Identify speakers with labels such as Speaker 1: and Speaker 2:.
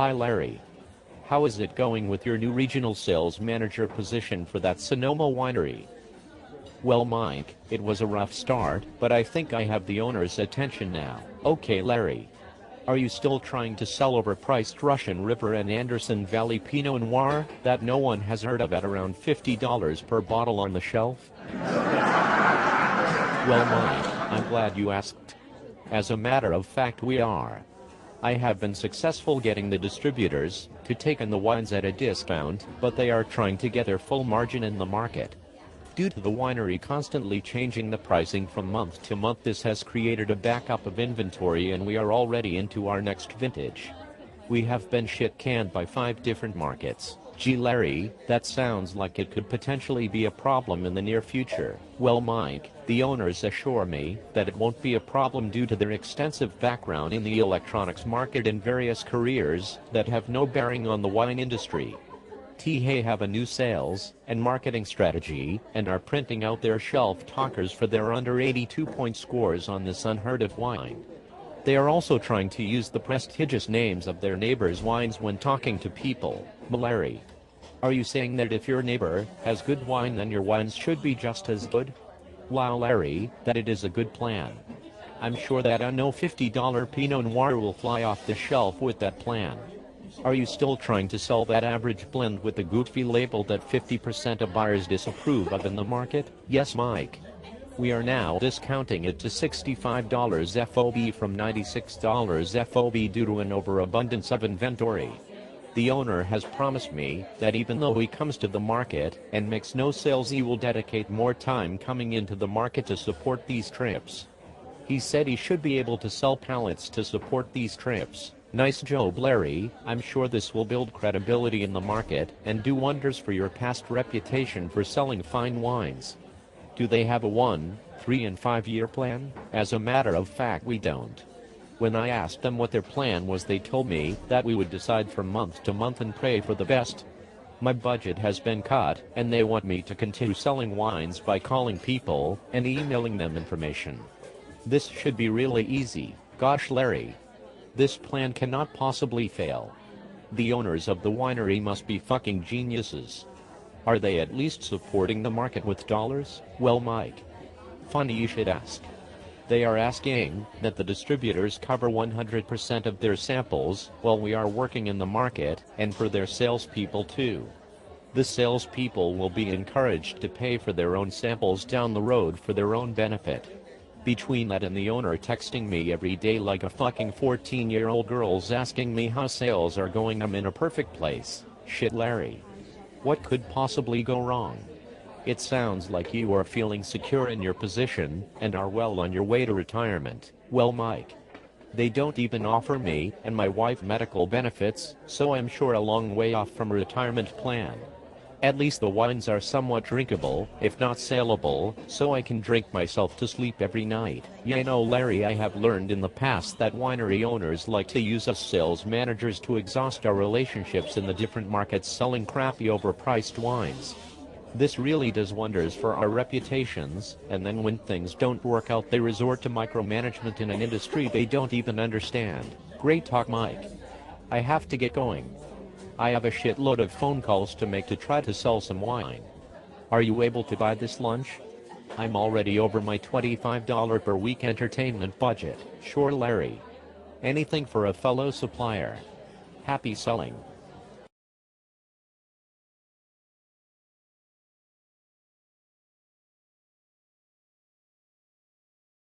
Speaker 1: Hi Larry. How is it going with your new regional sales manager position for that Sonoma winery? Well Mike, it was a rough start, but I think I have the owner's attention now. Okay Larry. Are you still trying to sell overpriced Russian River and Anderson Valley Pinot Noir that no one has heard of at around $50 per bottle on the shelf? Well Mike, I'm glad you asked. As a matter of fact we are. I have been successful getting the distributors to take in the wines at a discount, but they are trying to get their full margin in the market. Due to the winery constantly changing the pricing from month to month, this has created a backup of inventory and we are already into our next vintage. We have been shit canned by 5 different markets. Gee Larry, that sounds like it could potentially be a problem in the near future. Well Mike, the owners assure me that it won't be a problem due to their extensive background in the electronics market and various careers that have no bearing on the wine industry. They have a new sales and marketing strategy and are printing out their shelf talkers for their under 82-point scores on this unheard of wine. They are also trying to use the prestigious names of their neighbors' wines when talking to people. Larry, are you saying that if your neighbor has good wine then your wines should be just as good? Wow Larry, that it is a good plan. I'm sure that a no $50 Pinot Noir will fly off the shelf with that plan. Are you still trying to sell that average blend with the goofy label that 50% of buyers disapprove of in the market? Yes Mike. We are now discounting it to $65 FOB from $96 FOB due to an overabundance of inventory. The owner has promised me that even though he comes to the market and makes no sales, he will dedicate more time coming into the market to support these trips. He said he should be able to sell pallets to support these trips. Nice job Larry, I'm sure this will build credibility in the market and do wonders for your past reputation for selling fine wines. Do they have a 1, 3 and 5 year plan? As a matter of fact we don't. When I asked them what their plan was they told me that we would decide from month to month and pray for the best. My budget has been cut and they want me to continue selling wines by calling people and emailing them information. This should be really easy. Gosh Larry. This plan cannot possibly fail. The owners of the winery must be fucking geniuses. Are they at least supporting the market with dollars? Well Mike. Funny you should ask. They are asking that the distributors cover 100% of their samples while we are working in the market, and for their salespeople too. The salespeople will be encouraged to pay for their own samples down the road for their own benefit. Between that and the owner texting me every day like a fucking 14-year-old girl's asking me how sales are going, I'm in a perfect place. Shit Larry. What could possibly go wrong? It sounds like you are feeling secure in your position and are well on your way to retirement. Well Mike. They don't even offer me and my wife medical benefits, so I'm sure a long way off from a retirement plan. At least the wines are somewhat drinkable, if not saleable, so I can drink myself to sleep every night. You know Larry, I have learned in the past that winery owners like to use us sales managers to exhaust our relationships in the different markets selling crappy overpriced wines. This really does wonders for our reputations, and then when things don't work out they resort to micromanagement in an industry they don't even understand. Great talk Mike. I have to get going. I have a shitload of phone calls to make to try to sell some wine. Are you able to buy this lunch? I'm already over my $25 per week entertainment budget. Sure Larry. Anything for a fellow supplier. Happy selling.